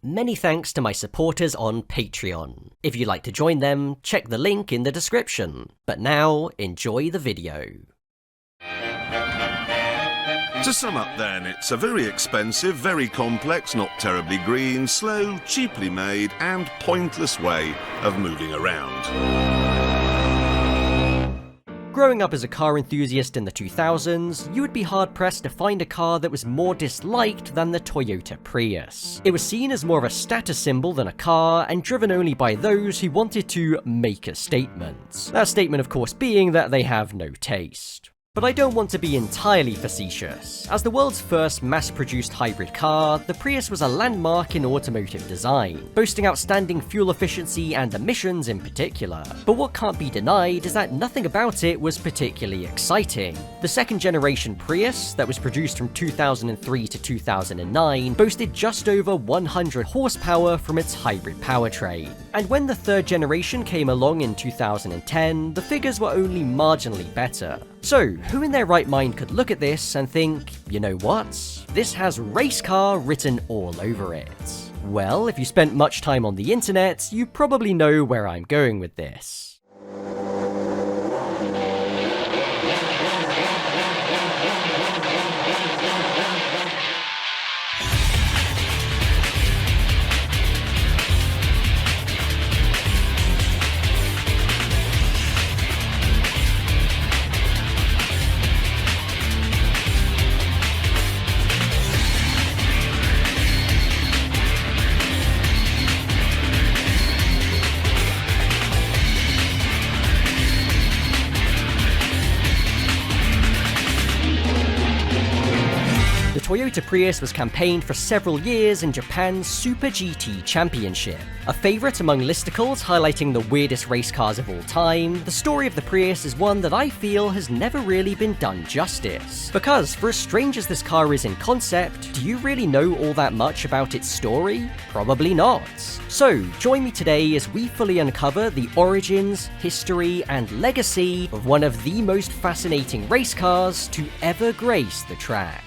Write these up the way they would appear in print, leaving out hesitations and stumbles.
Many thanks to my supporters on Patreon. If you'd like to join them, check the link in the description. But now, enjoy the video. To sum up then, it's a very expensive, very complex, not terribly green, slow, cheaply made, and pointless way of moving around. Growing up as a car enthusiast in the 2000s, you would be hard-pressed to find a car that was more disliked than the Toyota Prius. It was seen as more of a status symbol than a car, and driven only by those who wanted to make a statement. That statement of course being that they have no taste. But I don't want to be entirely facetious. As the world's first mass-produced hybrid car, the Prius was a landmark in automotive design, boasting outstanding fuel efficiency and emissions in particular. But what can't be denied is that nothing about it was particularly exciting. The second-generation Prius, that was produced from 2003 to 2009, boasted just over 100 horsepower from its hybrid powertrain. And when the third generation came along in 2010, the figures were only marginally better. So, who in their right mind could look at this and think, you know what? This has race car written all over it. Well, if you spent much time on the internet, you probably know where I'm going with this. The Toyota Prius was campaigned for several years in Japan's Super GT Championship. A favourite among listicles highlighting the weirdest race cars of all time, the story of the Prius is one that I feel has never really been done justice. Because, for as strange as this car is in concept, do you really know all that much about its story? Probably not. So, join me today as we fully uncover the origins, history, and legacy of one of the most fascinating race cars to ever grace the track.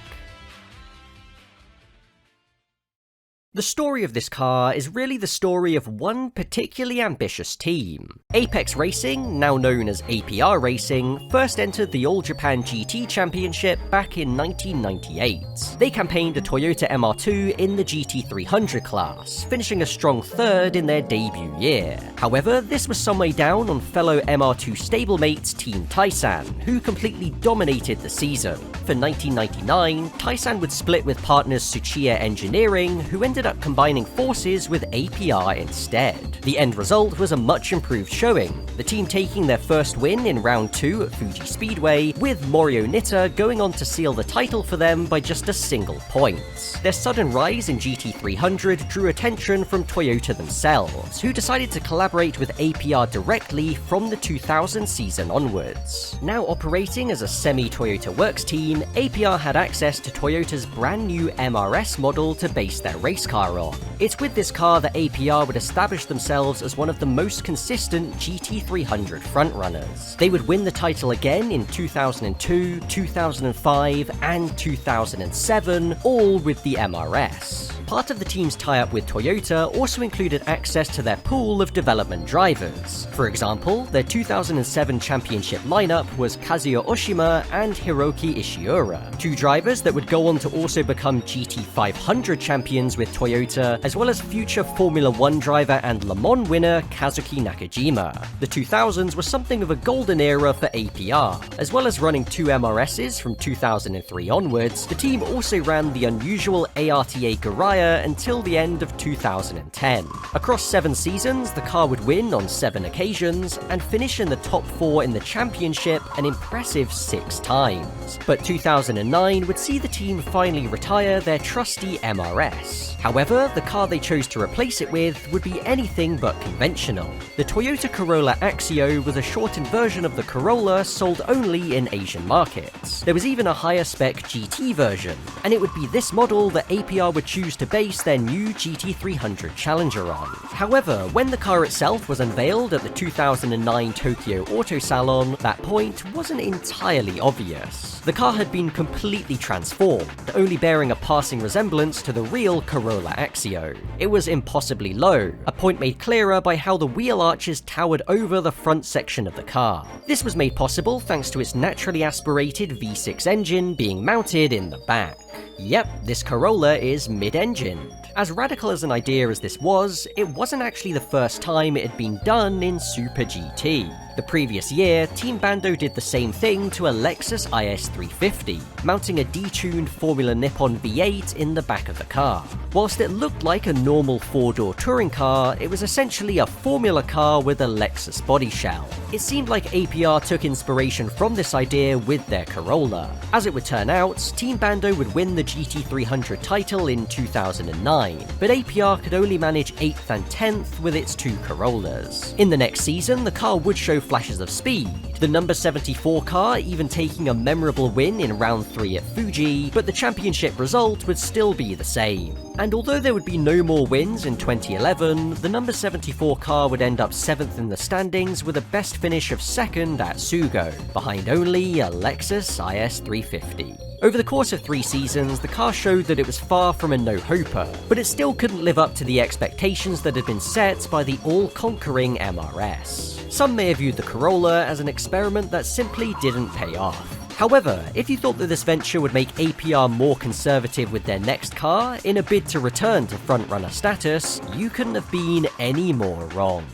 The story of this car is really the story of one particularly ambitious team. Apex Racing, now known as APR Racing, first entered the All Japan GT Championship back in 1998. They campaigned a Toyota MR2 in the GT300 class, finishing a strong third in their debut year. However, this was some way down on fellow MR2 stablemate Team Taisan, who completely dominated the season. For 1999, Taisan would split with partners Tsuchiya Engineering, who ended up combining forces with APR instead. The end result was a much improved showing, the team taking their first win in round 2 at Fuji Speedway, with Morio Nitta going on to seal the title for them by just a single point. Their sudden rise in GT300 drew attention from Toyota themselves, who decided to collaborate with APR directly from the 2000 season onwards. Now operating as a semi-Toyota works team, APR had access to Toyota's brand new MRS model to base their race car on. It's with this car that APR would establish themselves as one of the most consistent GT300 frontrunners. They would win the title again in 2002, 2005, and 2007, all with the MRS. Part of the team's tie-up with Toyota also included access to their pool of development drivers. For example, their 2007 championship lineup was Kazuya Oshima and Hiroki Ishiura, two drivers that would go on to also become GT500 champions with Toyota, as well as future Formula 1 driver and Le Mans winner Kazuki Nakajima. The 2000s were something of a golden era for APR. As well as running 2 MRSs from 2003 onwards, the team also ran the unusual ARTA Garaya until the end of 2010. Across 7 seasons, the car would win on 7 occasions and finish in the top 4 in the championship an impressive 6 times. But 2009 would see the team finally retire their trusty MRS. However, the car they chose to replace it with would be anything but conventional. The Toyota Corolla Axio was a shortened version of the Corolla sold only in Asian markets. There was even a higher spec GT version, and it would be this model that APR would choose to base their new GT300 Challenger on. However, when the car itself was unveiled at the 2009 Tokyo Auto Salon, that point wasn't entirely obvious. The car had been completely transformed, only bearing a passing resemblance to the real Corolla Axio. It was impossibly low, a point made clearer by how the wheel arches towered over the front section of the car. This was made possible thanks to its naturally aspirated V6 engine being mounted in the back. Yep, this Corolla is mid-engined. As radical as an idea as this was, it wasn't actually the first time it had been done in Super GT. The previous year, Team Bando did the same thing to a Lexus IS350, mounting a detuned Formula Nippon V8 in the back of the car. Whilst it looked like a normal four-door touring car, it was essentially a Formula car with a Lexus body shell. It seemed like APR took inspiration from this idea with their Corolla. As it would turn out, Team Bando would win the GT300 title in 2009, but APR could only manage 8th and 10th with its two Corollas. In the next season, the car would show flashes of speed, the number 74 car even taking a memorable win in round 3 at Fuji, but the championship result would still be the same. And although there would be no more wins in 2011, the number 74 car would end up 7th in the standings with a best finish of 2nd at Sugo, behind only a Lexus IS350. Over the course of 3 seasons, the car showed that it was far from a no-hoper, but it still couldn't live up to the expectations that had been set by the all-conquering MRS. Some may have viewed the Corolla as an experiment that simply didn't pay off. However, if you thought that this venture would make APR more conservative with their next car in a bid to return to frontrunner status, you couldn't have been any more wrong.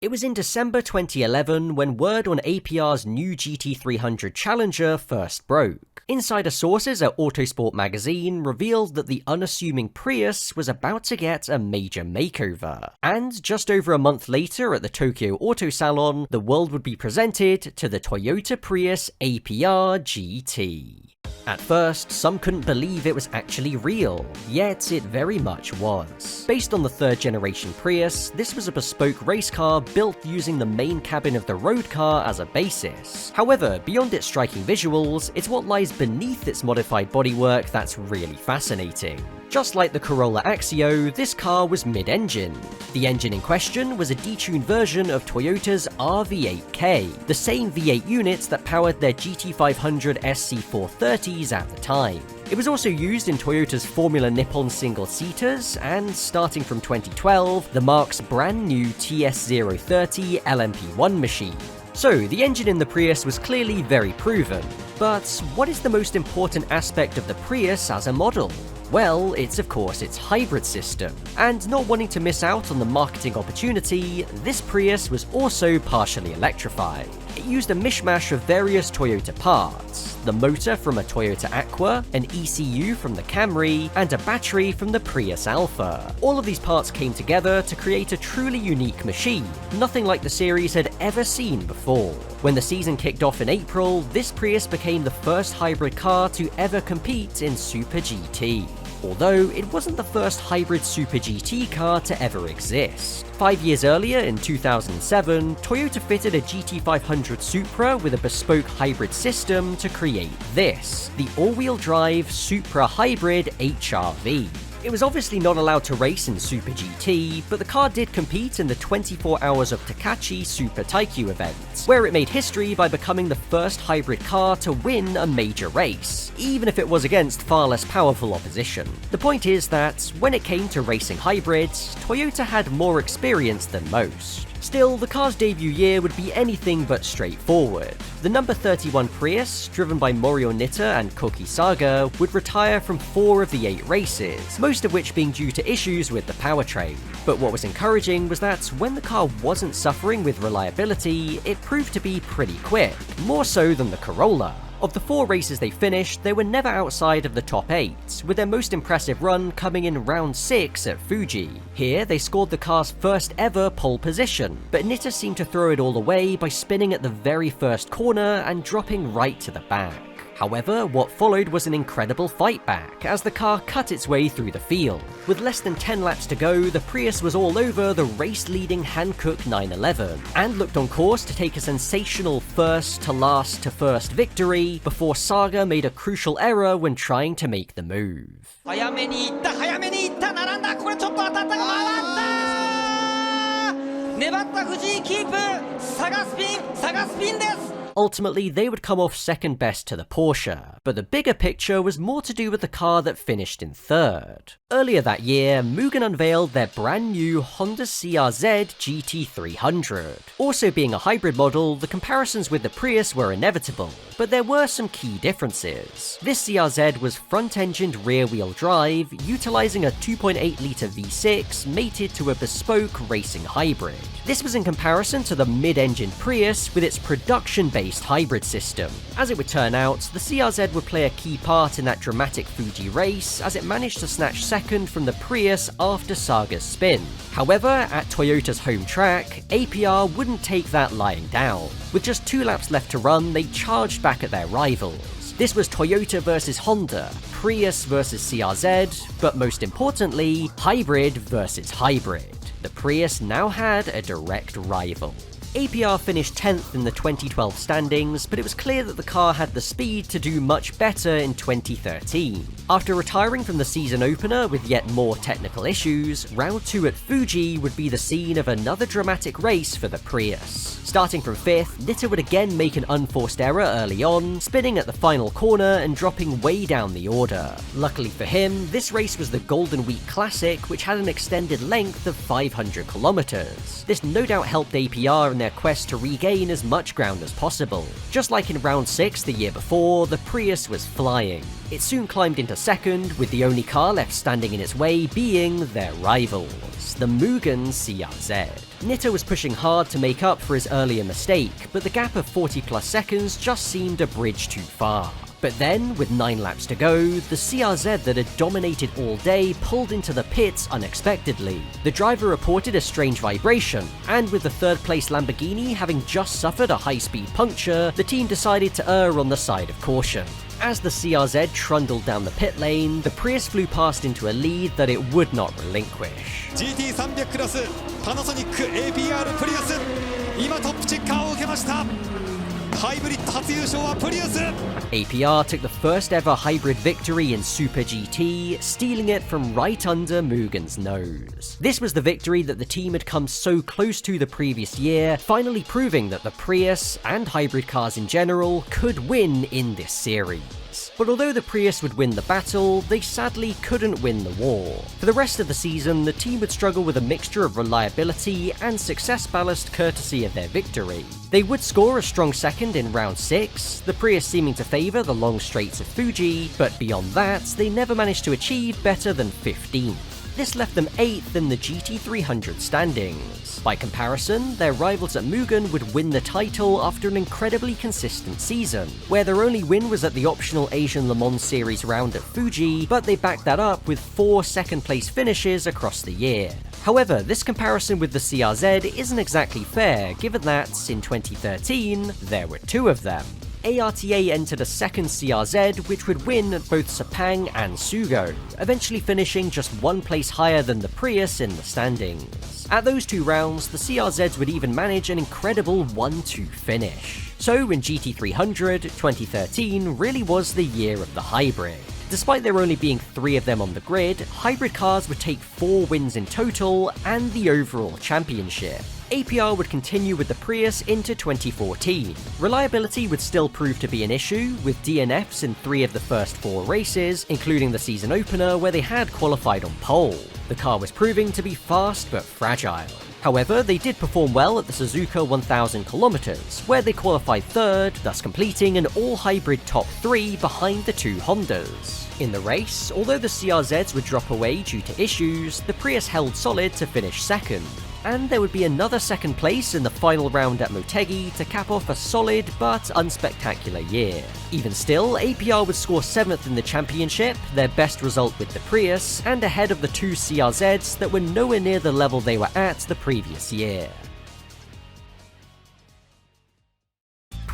It was in December 2011 when word on APR's new GT300 Challenger first broke. Insider sources at Autosport magazine revealed that the unassuming Prius was about to get a major makeover. And just over a month later at the Tokyo Auto Salon, the world would be presented to the Toyota Prius APR GT. At first, some couldn't believe it was actually real, yet it very much was. Based on the 3rd generation Prius, this was a bespoke race car built using the main cabin of the road car as a basis. However, beyond its striking visuals, it's what lies beneath its modified bodywork that's really fascinating. Just like the Corolla Axio, this car was mid-engine. The engine in question was a detuned version of Toyota's RV8K, the same V8 units that powered their GT500 SC430s at the time. It was also used in Toyota's Formula Nippon single-seaters, and starting from 2012, the marque's brand new TS030 LMP1 machine. So, the engine in the Prius was clearly very proven. But what is the most important aspect of the Prius as a model? Well, it's of course its hybrid system. And not wanting to miss out on the marketing opportunity, this Prius was also partially electrified. It used a mishmash of various Toyota parts, the motor from a Toyota Aqua, an ECU from the Camry, and a battery from the Prius Alpha. All of these parts came together to create a truly unique machine, nothing like the series had ever seen before. When the season kicked off in April, this Prius became the first hybrid car to ever compete in Super GT. Although it wasn't the first hybrid Super GT car to ever exist. 5 years earlier, in 2007, Toyota fitted a GT500 Supra with a bespoke hybrid system to create this, the all-wheel drive Supra Hybrid HRV. It was obviously not allowed to race in Super GT, but the car did compete in the 24 Hours of Takahashi Super Taikyu event, where it made history by becoming the first hybrid car to win a major race, even if it was against far less powerful opposition. The point is that, when it came to racing hybrids, Toyota had more experience than most. Still, the car's debut year would be anything but straightforward. The number 31 Prius, driven by Morio Nitta and Koki Saga, would retire from 4 of the 8 races, most of which being due to issues with the powertrain. But what was encouraging was that when the car wasn't suffering with reliability, it proved to be pretty quick, more so than the Corolla. Of the 4 races they finished, they were never outside of the top 8, with their most impressive run coming in round 6 at Fuji. Here, they scored the car's first ever pole position, but Nitta seemed to throw it all away by spinning at the very first corner and dropping right to the back. However, what followed was an incredible fight back as the car cut its way through the field. With less than 10 laps to go, the Prius was all over the race-leading Hankook 911 and looked on course to take a sensational first to last to first victory before Saga made a crucial error when trying to make the move. 早めに行った並んだこれちょっと当たったが回った粘った藤井キープ差がスピンです Ultimately, they would come off second best to the Porsche, but the bigger picture was more to do with the car that finished in third. Earlier that year, Mugen unveiled their brand new Honda CRZ GT300. Also being a hybrid model, the comparisons with the Prius were inevitable, but there were some key differences. This CRZ was front-engined rear-wheel drive, utilizing a 2.8-litre V6 mated to a bespoke racing hybrid. This was in comparison to the mid-engine Prius with its production-based hybrid system. As it would turn out, the CRZ would play a key part in that dramatic Fuji race as it managed to snatch second from the Prius after Saga's spin. However, at Toyota's home track, APR wouldn't take that lying down. With just 2 laps left to run, they charged back at their rivals. This was Toyota versus Honda, Prius versus CRZ, but most importantly, hybrid versus hybrid. The Prius now had a direct rival. APR finished 10th in the 2012 standings, but it was clear that the car had the speed to do much better in 2013. After retiring from the season opener with yet more technical issues, Round 2 at Fuji would be the scene of another dramatic race for the Prius. Starting from 5th, Nitta would again make an unforced error early on, spinning at the final corner and dropping way down the order. Luckily for him, this race was the Golden Week Classic, which had an extended length of 500 kilometers. This no doubt helped APR in their quest to regain as much ground as possible. Just like in Round 6 the year before, the Prius was flying. It soon climbed into second, with the only car left standing in its way being their rivals, the Mugen CRZ. Nitta was pushing hard to make up for his earlier mistake, but the gap of 40 plus seconds just seemed a bridge too far. But then, with 9 laps to go, the CRZ that had dominated all day pulled into the pits unexpectedly. The driver reported a strange vibration, and with the third place Lamborghini having just suffered a high-speed puncture, the team decided to err on the side of caution. As the CRZ trundled down the pit lane, the Prius flew past into a lead that it would not relinquish. GT300 クラスパナソニック APR プリウス今トップチェッカーを受けましたハイブリッド初優勝はプリウス APR took the first ever hybrid victory in Super GT, stealing it from right under Mugen's nose. This was the victory that the team had come so close to the previous year, finally proving that the Prius, and hybrid cars in general, could win in this series. But although the Prius would win the battle, they sadly couldn't win the war. For the rest of the season, the team would struggle with a mixture of reliability and success ballast courtesy of their victory. They would score a strong second in round 6, the Prius seeming to favour the long straights of Fuji, but beyond that, they never managed to achieve better than 15th. This left them 8th in the GT300 standings. By comparison, their rivals at Mugen would win the title after an incredibly consistent season, where their only win was at the optional Asian Le Mans Series round at Fuji, but they backed that up with 4 second-place finishes across the year. However, this comparison with the CRZ isn't exactly fair, given that, in 2013, there were 2 of them. ARTA entered a second CRZ, which would win at both Sepang and Sugo, eventually finishing just 1 place higher than the Prius in the standings. At those 2 rounds, the CRZs would even manage an incredible 1-2 finish. So in GT300, 2013 really was the year of the hybrid. Despite there only being 3 of them on the grid, hybrid cars would take 4 wins in total and the overall championship. APR would continue with the Prius into 2014. Reliability would still prove to be an issue, with DNFs in 3 of the first 4 races, including the season opener where they had qualified on pole. The car was proving to be fast but fragile. However, they did perform well at the Suzuka 1000 km, where they qualified 3rd, thus completing an all-hybrid top 3 behind the 2 Hondas. In the race, although the CRZs would drop away due to issues, the Prius held solid to finish 2nd. And there would be another 2nd place in the final round at Motegi to cap off a solid but unspectacular year. Even still, APR would score 7th in the championship, their best result with the Prius, and ahead of the 2 CRZs that were nowhere near the level they were at the previous year.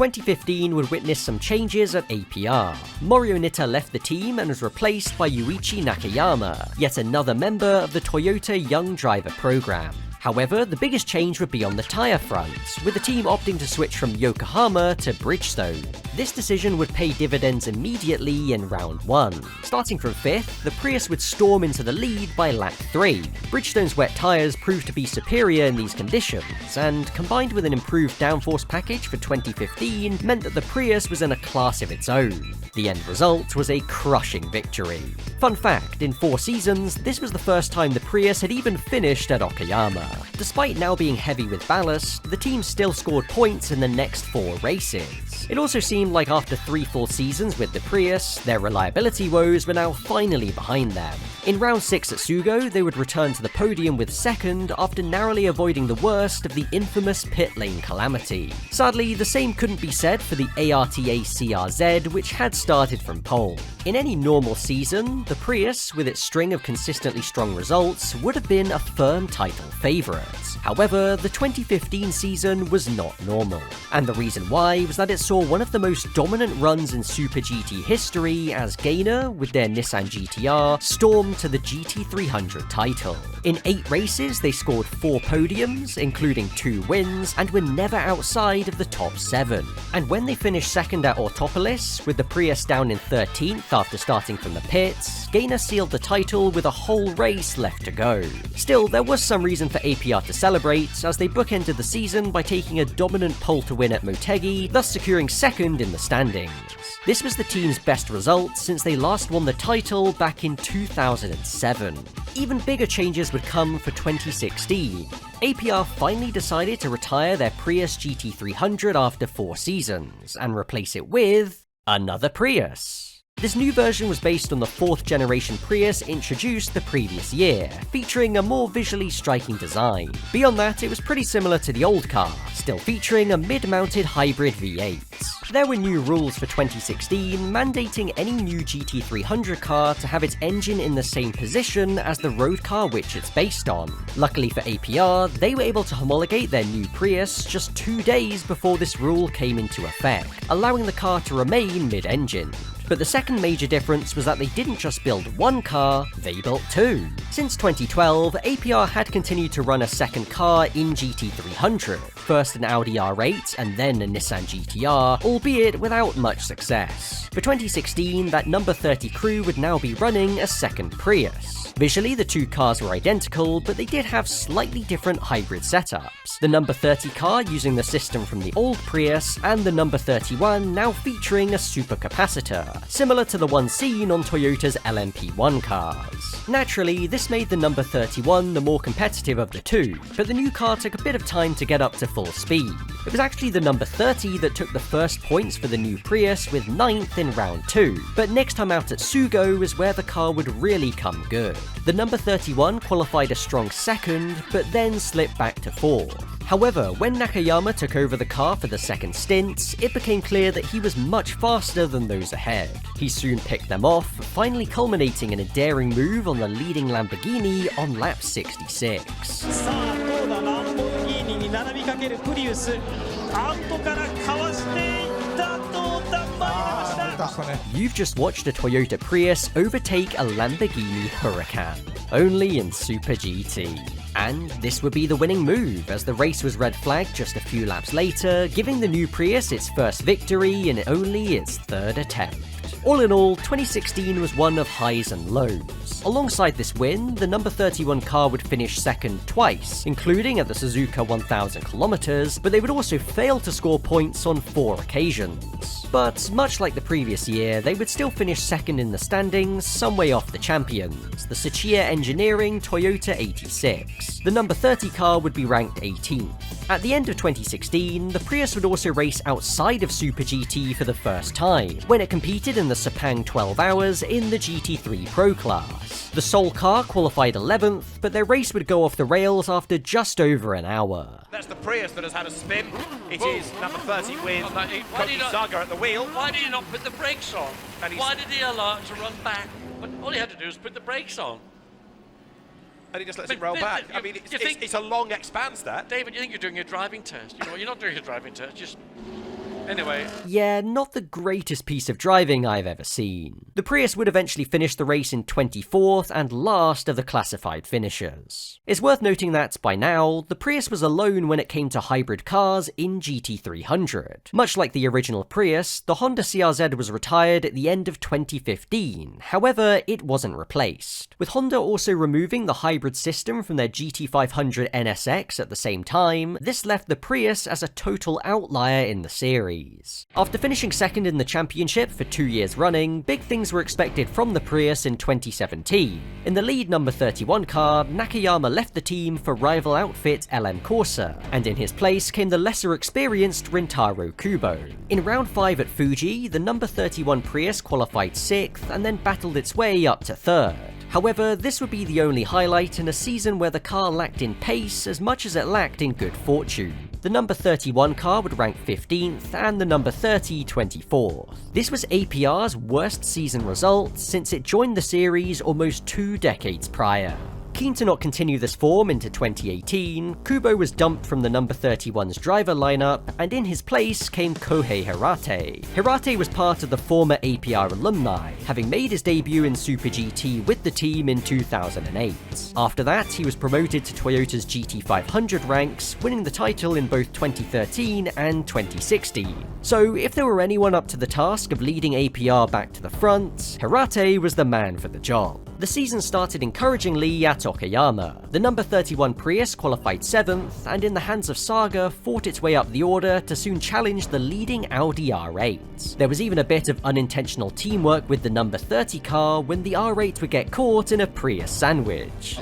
2015 would witness some changes at APR. Mori Onita left the team and was replaced by Yuichi Nakayama, yet another member of the Toyota Young Driver program. However, the biggest change would be on the tyre front, with the team opting to switch from Yokohama to Bridgestone. This decision would pay dividends immediately in round 1. Starting from 5th, the Prius would storm into the lead by lap 3. Bridgestone's wet tyres proved to be superior in these conditions, and combined with an improved downforce package for 2015 meant that the Prius was in a class of its own. The end result was a crushing victory. Fun fact, in 4 seasons, this was the first time the Prius had even finished at Okayama. Despite now being heavy with ballast, the team still scored points in the next 4 races. It also seemed like after 3 full seasons with the Prius, their reliability woes were now finally behind them. In round 6 at Sugo, they would return to the podium with 2nd after narrowly avoiding the worst of the infamous pit lane calamity. Sadly, the same couldn't be said for the ARTA CRZ, which had started from pole. In any normal season, the Prius, with its string of consistently strong results, would have been a firm title favourite. However, the 2015 season was not normal, and the reason why was that it saw one of the most dominant runs in Super GT history as Greene, with their Nissan GTR, stormed to the GT300 title. In 8 races, they scored 4 podiums, including 2 wins, and were never outside of the top 7. And when they finished 2nd at Autopolis, with the Prius down in 13th after starting from the pits, Greene sealed the title with a whole race left to go. Still, there was some reason for APR to celebrate, as they bookended the season by taking a dominant pole to win at Motegi, thus securing 2nd in the standings. This was the team's best result since they last won the title back in 2007. Even bigger changes would come for 2016. APR finally decided to retire their Prius GT300 after 4 seasons, and replace it with another Prius. This new version was based on the 4th generation Prius introduced the previous year, featuring a more visually striking design. Beyond that, it was pretty similar to the old car, still featuring a mid-mounted hybrid V8. There were new rules for 2016, mandating any new GT300 car to have its engine in the same position as the road car which it's based on. Luckily for APR, they were able to homologate their new Prius just 2 days before this rule came into effect, allowing the car to remain mid-engine. But the second major difference was that they didn't just build 1 car, they built 2. Since 2012, APR had continued to run a second car in GT300, first an Audi R8 and then a Nissan GTR, albeit without much success. For 2016, that number 30 crew would now be running a second Prius. Visually, the 2 cars were identical, but they did have slightly different hybrid setups. The number 30 car using the system from the old Prius, and the number 31 now featuring a supercapacitor, similar to the one seen on Toyota's LMP1 cars. Naturally, this made the number 31 the more competitive of the 2, but the new car took a bit of time to get up to full speed. It was actually the number 30 that took the first points for the new Prius, with 9th in round 2, but next time out at Sugo is where the car would really come good. The number 31 qualified a strong 2nd, but then slipped back to 4th. However, when Nakayama took over the car for the second stint, it became clear that he was much faster than those ahead. He soon picked them off, finally culminating in a daring move on the leading Lamborghini on lap 66. You've just watched a Toyota Prius overtake a Lamborghini Huracan, only in Super GT. And this would be the winning move, as the race was red flagged just a few laps later, giving the new Prius its first victory in only its 3rd attempt. All in all, 2016 was one of highs and lows. Alongside this win, the number 31 car would finish 2nd twice, including at the Suzuka 1000 km, but they would also fail to score points on 4 occasions. But much like the previous year, they would still finish 2nd in the standings, some way off the champions, the Sachiya Engineering Toyota 86. The number 30 car would be ranked 18th. At the end of 2016, the Prius would also race outside of Super GT for the first time, when it competed in the Sepang 12 Hours in the GT3 Pro class. The Seoul car qualified 11th, but their race would go off the rails after just over an hour. That's the Prius that has had a spin. It is number 30 with Koji Saga at the wheel. Why did he not put the brakes on? Why did he allow it to run back? But all he had to do was put the brakes on. And he just lets it roll back. I mean, it's a long expanse, that. David, you think you're doing your driving test. You know, you're not doing your driving test. Just Anyway. Yeah, not the greatest piece of driving I've ever seen. The Prius would eventually finish the race in 24th and last of the classified finishers. It's worth noting that, by now, the Prius was alone when it came to hybrid cars in GT300. Much like the original Prius, the Honda CRZ was retired at the end of 2015, however, it wasn't replaced. With Honda also removing the hybrid system from their GT500 NSX at the same time, this left the Prius as a total outlier in the series. After finishing second in the championship for 2 years running, big things were expected from the Prius in 2017. In the lead number 31 car, Nakayama left the team for rival outfit LM Corsa, and in his place came the lesser experienced Rintaro Kubo. In round 5 at Fuji, the number 31 Prius qualified 6th and then battled its way up to 3rd. However, this would be the only highlight in a season where the car lacked in pace as much as it lacked in good fortune. The number 31 car would rank 15th and the number 30 24th. This was APR's worst season result since it joined the series almost 2 decades prior. Keen to not continue this form into 2018, Kubo was dumped from the number 31's driver lineup, and in his place came Kohei Hirate. Hirate was part of the former APR alumni, having made his debut in Super GT with the team in 2008. After that, he was promoted to Toyota's GT500 ranks, winning the title in both 2013 and 2016. So if there were anyone up to the task of leading APR back to the front, Hirate was the man for the job. The season started encouragingly at Okayama. The number 31 Prius qualified 7th, and in the hands of Saga, fought its way up the order to soon challenge the leading Audi R8. There was even a bit of unintentional teamwork with the number 30 car when the R8 would get caught in a Prius sandwich.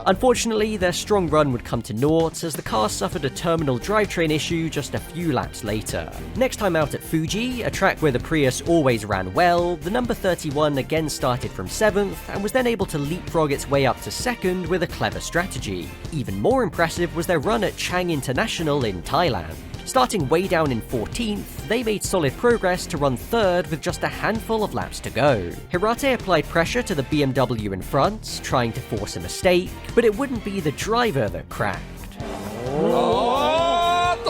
Unfortunately, their strong run would come to naught as the car suffered a terminal drivetrain issue just a few laps later. Next time out at Fuji, a track where the Prius always ran well, the number 31 again started from 7th and was then able to leapfrog its way up to 2nd with a clever strategy. Even more impressive was their run at Chang International in Thailand. Starting way down in 14th, they made solid progress to run 3rd with just a handful of laps to go. Hirate applied pressure to the BMW in front, trying to force a mistake, but it wouldn't be the driver that cracked.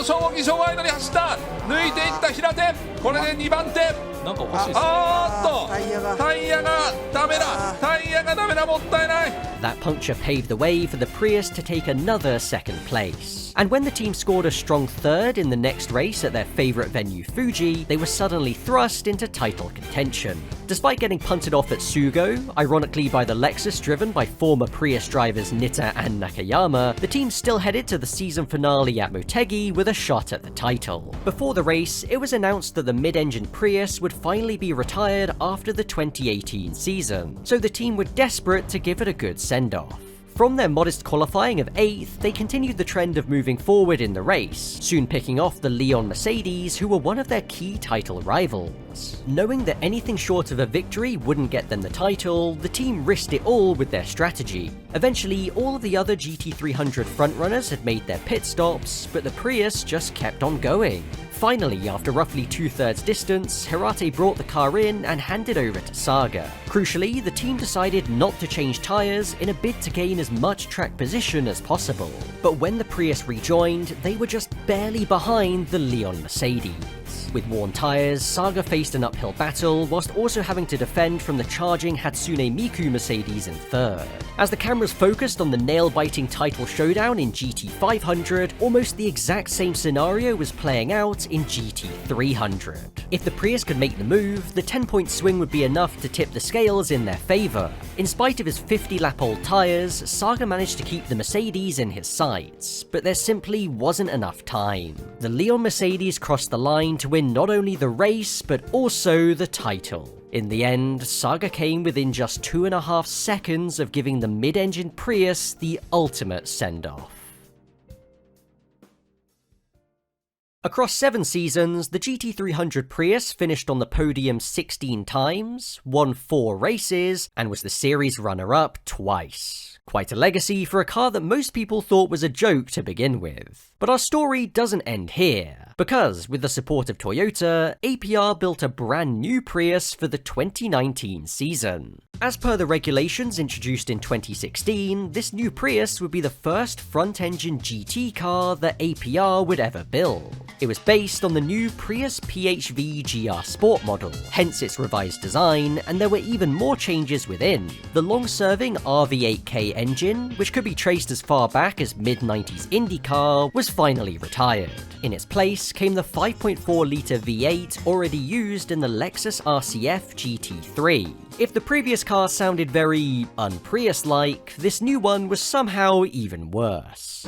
衝撃障害のに走った抜いていった平手これで2番手なんかおかしいですねタイヤがダメだもったいない That puncture paved the way for the Prius to take another 2nd place. And when the team scored a strong 3rd in the next race at their favourite venue Fuji, they were suddenly thrust into title contention. Despite getting punted off at Sugo, ironically by the Lexus driven by former Prius drivers Nitta and Nakayama, the team still headed to the season finale at Motegi with a shot at the title. Before the race, it was announced that the mid-engine Prius would finally be retired after the 2018 season, so the team were desperate to give it a good send-off. From their modest qualifying of 8th, they continued the trend of moving forward in the race, soon picking off the Leon Mercedes, who were one of their key title rivals. Knowing that anything short of a victory wouldn't get them the title, the team risked it all with their strategy. Eventually, all of the other GT300 frontrunners had made their pit stops, but the Prius just kept on going. Finally, after roughly 2/3 distance, Hirate brought the car in and handed over to Saga. Crucially, the team decided not to change tyres in a bid to gain as much track position as possible. But when the Prius rejoined, they were just barely behind the Leon Mercedes. With worn tyres, Saga faced an uphill battle, whilst also having to defend from the charging Hatsune Miku Mercedes in 3rd. As the cameras focused on the nail-biting title showdown in GT500, almost the exact same scenario was playing out in GT300. If the Prius could make the move, the 10-point swing would be enough to tip the scales in their favour. In spite of his 50-lap-old tyres, Saga managed to keep the Mercedes in his sights, but there simply wasn't enough time. The Leon Mercedes crossed the line to win not only the race, but also the title. In the end, Saga came within just 2.5 seconds of giving the mid-engine Prius the ultimate send-off. Across 7 seasons, the GT300 Prius finished on the podium 16 times, won 4 races, and was the series runner-up twice. Quite a legacy for a car that most people thought was a joke to begin with. But our story doesn't end here, because with the support of Toyota, APR built a brand new Prius for the 2019 season. As per the regulations introduced in 2016, this new Prius would be the first front-engine GT car that APR would ever build. It was based on the new Prius PHV GR Sport model, hence its revised design, and there were even more changes within. The long-serving RV8K engine, which could be traced as far back as mid-90s IndyCar, was finally retired. In its place came the 5.4-litre V8 already used in the Lexus RCF GT3. If the previous car sounded very un-Prius-like, this new one was somehow even worse.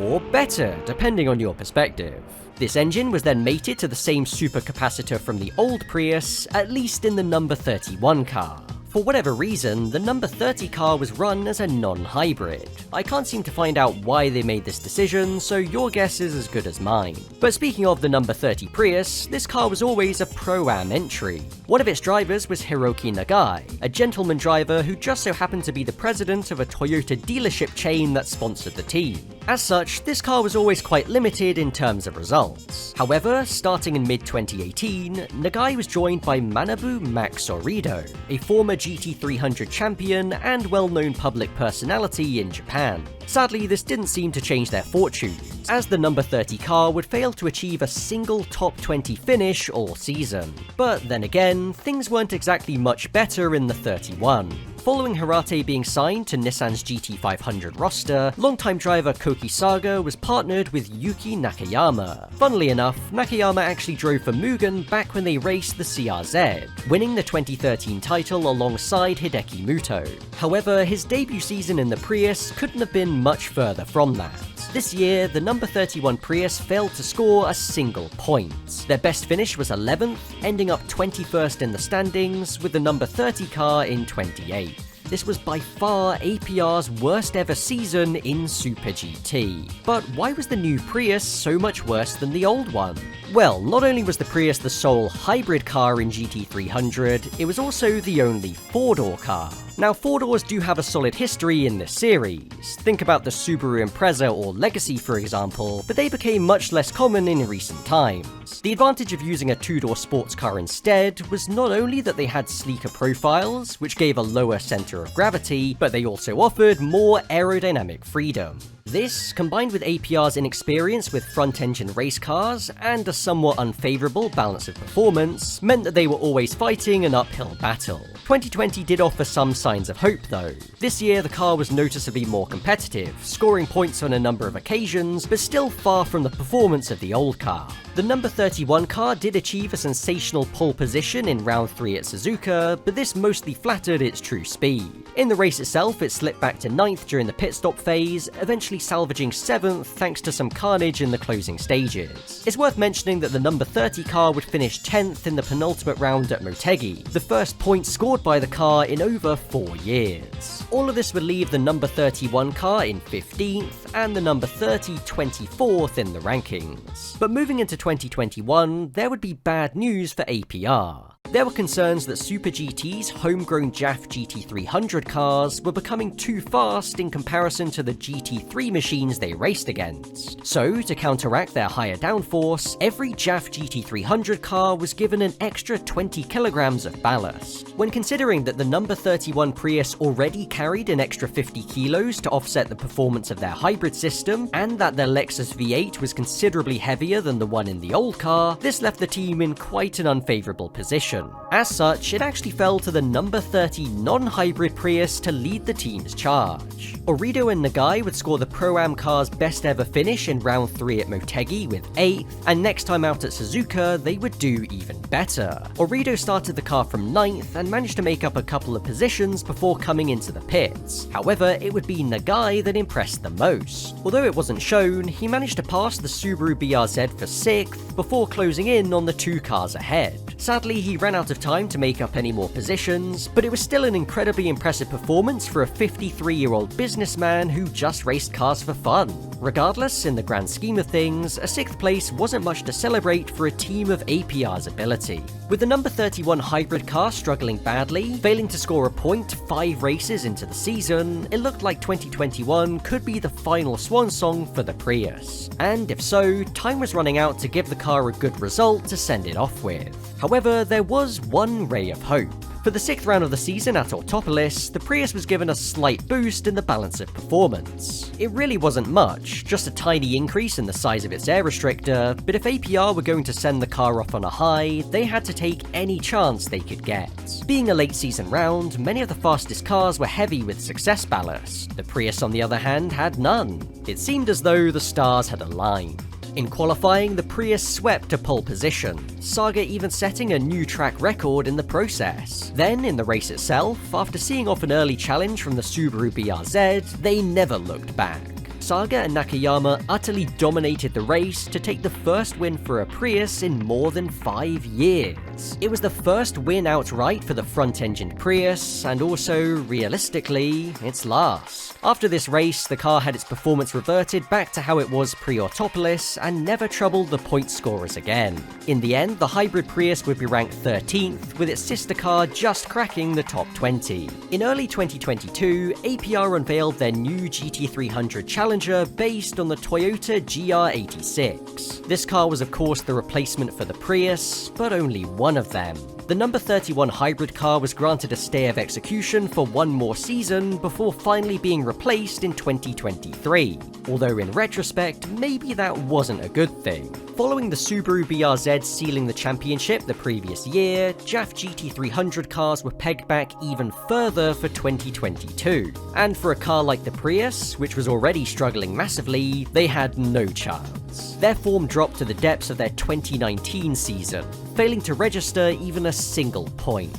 Or better, depending on your perspective. This engine was then mated to the same supercapacitor from the old Prius, at least in the number 31 car. For whatever reason, the number 30 car was run as a non-hybrid. I can't seem to find out why they made this decision, so your guess is as good as mine. But speaking of the number 30 Prius, this car was always a Pro-Am entry. One of its drivers was Hiroki Nagai, a gentleman driver who just so happened to be the president of a Toyota dealership chain that sponsored the team. As such, this car was always quite limited in terms of results. However, starting in mid-2018, Nagai was joined by Manabu Max Sorido, a former GT300 champion and well-known public personality in Japan. Sadly, this didn't seem to change their fortunes, as the number 30 car would fail to achieve a single top 20 finish all season. But then again, things weren't exactly much better in the 31. Following Hirate being signed to Nissan's GT500 roster, longtime driver Koki Saga was partnered with Yuki Nakayama. Funnily enough, Nakayama actually drove for Mugen back when they raced the CRZ, winning the 2013 title alongside Hideki Muto. However, his debut season in the Prius couldn't have been much further from that. This year, the number 31 Prius failed to score a single point. Their best finish was 11th, ending up 21st in the standings, with the number 30 car in 28th. This was by far APR's worst ever season in Super GT. But why was the new Prius so much worse than the old one? Well, not only was the Prius the sole hybrid car in GT300, it was also the only four-door car. Now, four-doors do have a solid history in this series. Think about the Subaru Impreza or Legacy, for example, but they became much less common in recent times. The advantage of using a two-door sports car instead was not only that they had sleeker profiles, which gave a lower center of gravity, but they also offered more aerodynamic freedom. This, combined with APR's inexperience with front-engine race cars and a somewhat unfavourable balance of performance, meant that they were always fighting an uphill battle. 2020 did offer some signs of hope though. This year the car was noticeably more competitive, scoring points on a number of occasions, but still far from the performance of the old car. The number 31 car did achieve a sensational pole position in round 3 at Suzuka, but this mostly flattered its true speed. In the race itself, it slipped back to 9th during the pit stop phase, eventually salvaging 7th thanks to some carnage in the closing stages. It's worth mentioning that the number 30 car would finish 10th in the penultimate round at Motegi, the first point scored by the car in over 4 years. All of this would leave the number 31 car in 15th and the number 30 24th in the rankings. But moving into 2021, there would be bad news for APR. There were concerns that Super GT's homegrown JAF GT300 cars were becoming too fast in comparison to the GT3 machines they raced against. So, to counteract their higher downforce, every JAF GT300 car was given an extra 20 kilograms of ballast. When considering that the number 31 Prius already carried an extra 50 kilos to offset the performance of their hybrid system, and that their Lexus V8 was considerably heavier than the one in the old car, this left the team in quite an unfavourable position. As such, it actually fell to the number 30 non-hybrid Prius to lead the team's charge. Orido and Nagai would score the Pro-Am car's best ever finish in round 3 at Motegi with 8th, and next time out at Suzuka, they would do even better. Orido started the car from 9th and managed to make up a couple of positions before coming into the pits. However, it would be Nagai that impressed the most. Although it wasn't shown, he managed to pass the Subaru BRZ for 6th before closing in on the 2 cars ahead. Sadly, he ran out of time to make up any more positions, but it was still an incredibly impressive performance for a 53-year-old businessman who just raced cars for fun. Regardless, in the grand scheme of things, a 6th place wasn't much to celebrate for a team of APR's ability. With the number 31 hybrid car struggling badly, failing to score a point 5 races into the season, it looked like 2021 could be the final swan song for the Prius. And if so, time was running out to give the car a good result to send it off with. However, there was one ray of hope. For the 6th round of the season at Autopolis, the Prius was given a slight boost in the balance of performance. It really wasn't much, just a tiny increase in the size of its air restrictor, but if APR were going to send the car off on a high, they had to take any chance they could get. Being a late season round, many of the fastest cars were heavy with success ballast. The Prius, on the other hand, had none. It seemed as though the stars had aligned. In qualifying, the Prius swept to pole position, Saga even setting a new track record in the process. Then, in the race itself, after seeing off an early challenge from the Subaru BRZ, they never looked back. Saga and Nakayama utterly dominated the race to take the first win for a Prius in more than 5 years. It was the first win outright for the front-engined Prius, and also, realistically, its last. After this race, the car had its performance reverted back to how it was pre-Autopolis and never troubled the point scorers again. In the end, the hybrid Prius would be ranked 13th, with its sister car just cracking the top 20. In early 2022, APR unveiled their new GT300 Challenger based on the Toyota GR86. This car was of course the replacement for the Prius, but only one of them. The number 31 hybrid car was granted a stay of execution for one more season before finally being replaced in 2023, although in retrospect, maybe that wasn't a good thing. Following the Subaru BRZ sealing the championship the previous year, JAF GT300 cars were pegged back even further for 2022, and for a car like the Prius, which was already struggling massively, they had no chance. Their form dropped to the depths of their 2019 season, failing to register even a single point.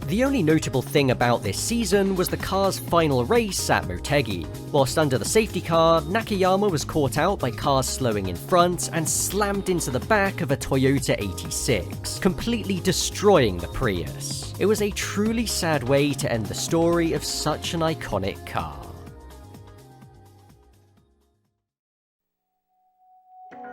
The only notable thing about this season was the car's final race at Motegi. Whilst under the safety car, Nakayama was caught out by cars slowing in front and slammed into the back of a Toyota 86, completely destroying the Prius. It was a truly sad way to end the story of such an iconic car.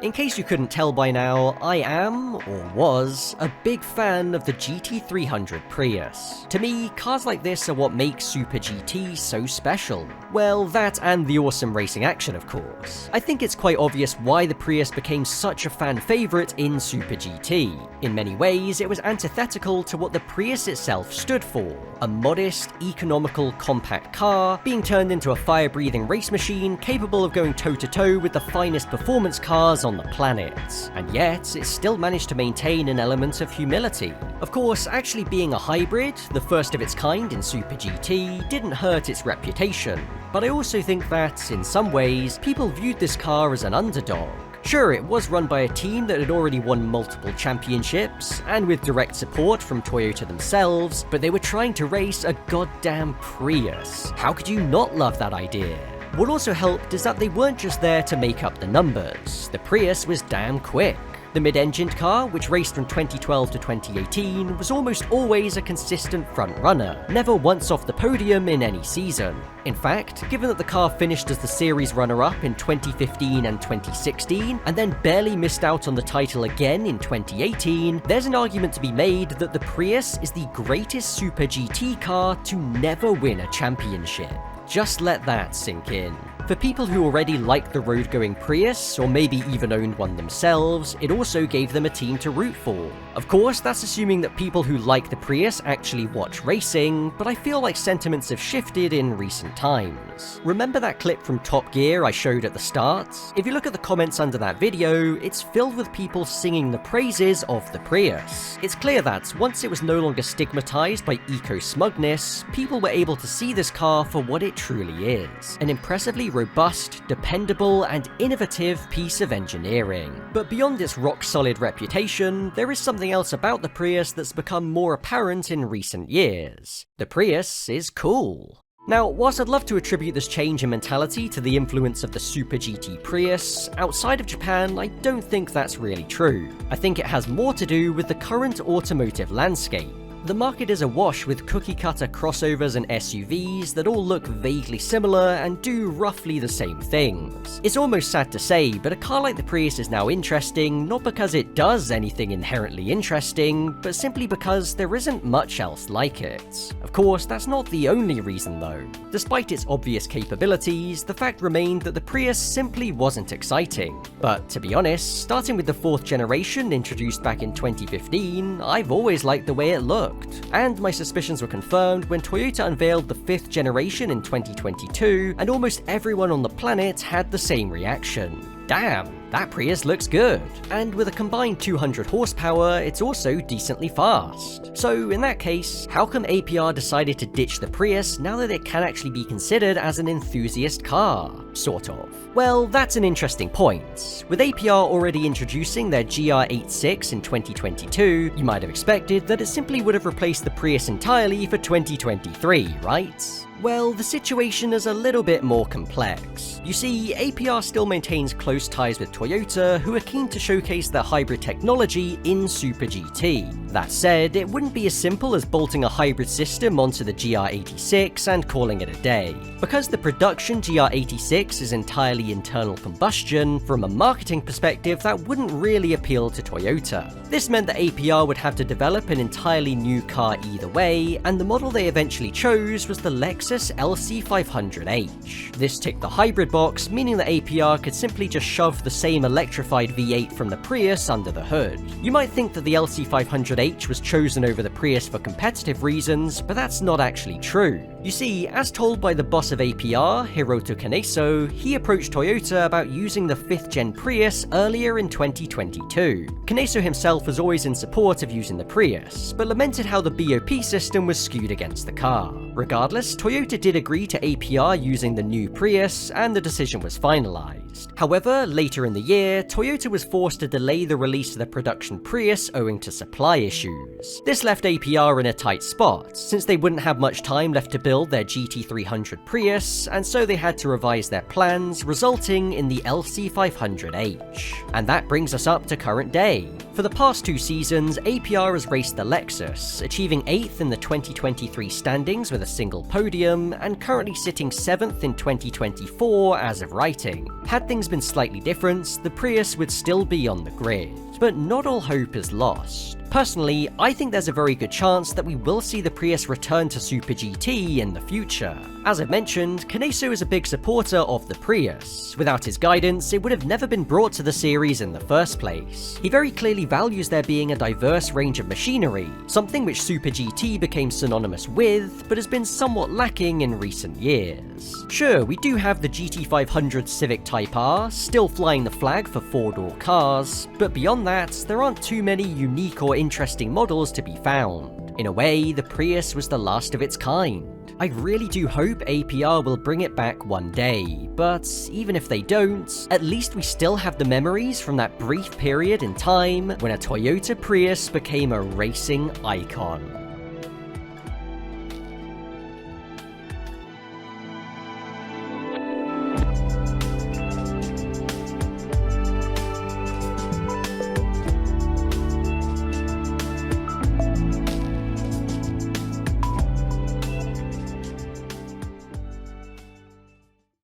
In case you couldn't tell by now, I am, or was, a big fan of the GT300 Prius. To me, cars like this are what make Super GT so special. Well, that and the awesome racing action, of course. I think it's quite obvious why the Prius became such a fan favourite in Super GT. In many ways, it was antithetical to what the Prius itself stood for. A modest, economical, compact car, being turned into a fire-breathing race machine capable of going toe-to-toe with the finest performance cars on the planet. And yet, it still managed to maintain an element of humility. Of course, actually being a hybrid, the first of its kind in Super GT, didn't hurt its reputation. But I also think that, in some ways, people viewed this car as an underdog. Sure, it was run by a team that had already won multiple championships, and with direct support from Toyota themselves, but they were trying to race a goddamn Prius. How could you not love that idea? What also helped is that they weren't just there to make up the numbers. The Prius was damn quick. The mid-engined car, which raced from 2012 to 2018, was almost always a consistent front-runner, never once off the podium in any season. In fact, given that the car finished as the series runner-up in 2015 and 2016, and then barely missed out on the title again in 2018, there's an argument to be made that the Prius is the greatest Super GT car to never win a championship. Just let that sink in. For people who already liked the road-going Prius, or maybe even owned one themselves, it also gave them a team to root for. Of course, that's assuming that people who like the Prius actually watch racing, but I feel like sentiments have shifted in recent times. Remember that clip from Top Gear I showed at the start? If you look at the comments under that video, it's filled with people singing the praises of the Prius. It's clear that, once it was no longer stigmatized by eco-smugness, people were able to see this car for what it truly is. An impressively robust, dependable, and innovative piece of engineering. But beyond its rock-solid reputation, there is something else about the Prius that's become more apparent in recent years. The Prius is cool. Now, whilst I'd love to attribute this change in mentality to the influence of the Super GT Prius, outside of Japan, I don't think that's really true. I think it has more to do with the current automotive landscape. The market is awash with cookie-cutter crossovers and SUVs that all look vaguely similar and do roughly the same things. It's almost sad to say, but a car like the Prius is now interesting, not because it does anything inherently interesting, but simply because there isn't much else like it. Of course, that's not the only reason though. Despite its obvious capabilities, the fact remained that the Prius simply wasn't exciting. But to be honest, starting with the 4th generation introduced back in 2015, I've always liked the way it looked. And my suspicions were confirmed when Toyota unveiled the 5th generation in 2022, and almost everyone on the planet had the same reaction. Damn, that Prius looks good. And with a combined 200 horsepower, it's also decently fast. So in that case, how come APR decided to ditch the Prius now that it can actually be considered as an enthusiast car? Sort of. Well, that's an interesting point. With APR already introducing their GR86 in 2022, you might have expected that it simply would have replaced the Prius entirely for 2023, right? Well, the situation is a little bit more complex. You see, APR still maintains close ties with Toyota, who are keen to showcase their hybrid technology in Super GT. That said, it wouldn't be as simple as bolting a hybrid system onto the GR86 and calling it a day. Because the production GR86 is entirely internal combustion, from a marketing perspective that wouldn't really appeal to Toyota. This meant that APR would have to develop an entirely new car either way, and the model they eventually chose was the Lexus LC500H. This ticked the hybrid box, meaning that APR could simply just shove the same electrified V8 from the Prius under the hood. You might think that the LC500H was chosen over the Prius for competitive reasons, but that's not actually true. You see, as told by the boss of APR, Hiroto Kaneso, he approached Toyota about using the 5th gen Prius earlier in 2022. Kaneso himself was always in support of using the Prius, but lamented how the BOP system was skewed against the car. Regardless, Toyota did agree to APR using the new Prius, and the decision was finalized. However, later in the year, Toyota was forced to delay the release of the production Prius owing to supply issues. This left APR in a tight spot, since they wouldn't have much time left to build their GT300 Prius, and so they had to revise their plans, resulting in the LC500H. And that brings us up to current day. For the past 2 seasons, APR has raced the Lexus, achieving 8th in the 2023 standings with a single podium, and currently sitting 7th in 2024 as of writing. Had things been slightly different, the Prius would still be on the grid. But not all hope is lost. Personally, I think there's a very good chance that we will see the Prius return to Super GT in the future. As I've mentioned, Kaneso is a big supporter of the Prius. Without his guidance, it would have never been brought to the series in the first place. He very clearly values there being a diverse range of machinery, something which Super GT became synonymous with, but has been somewhat lacking in recent years. Sure, we do have the GT500 Civic Type R, still flying the flag for 4-door cars, but beyond that, there aren't too many unique or interesting models to be found. In a way, the Prius was the last of its kind. I really do hope APR will bring it back one day, but even if they don't, at least we still have the memories from that brief period in time when a Toyota Prius became a racing icon.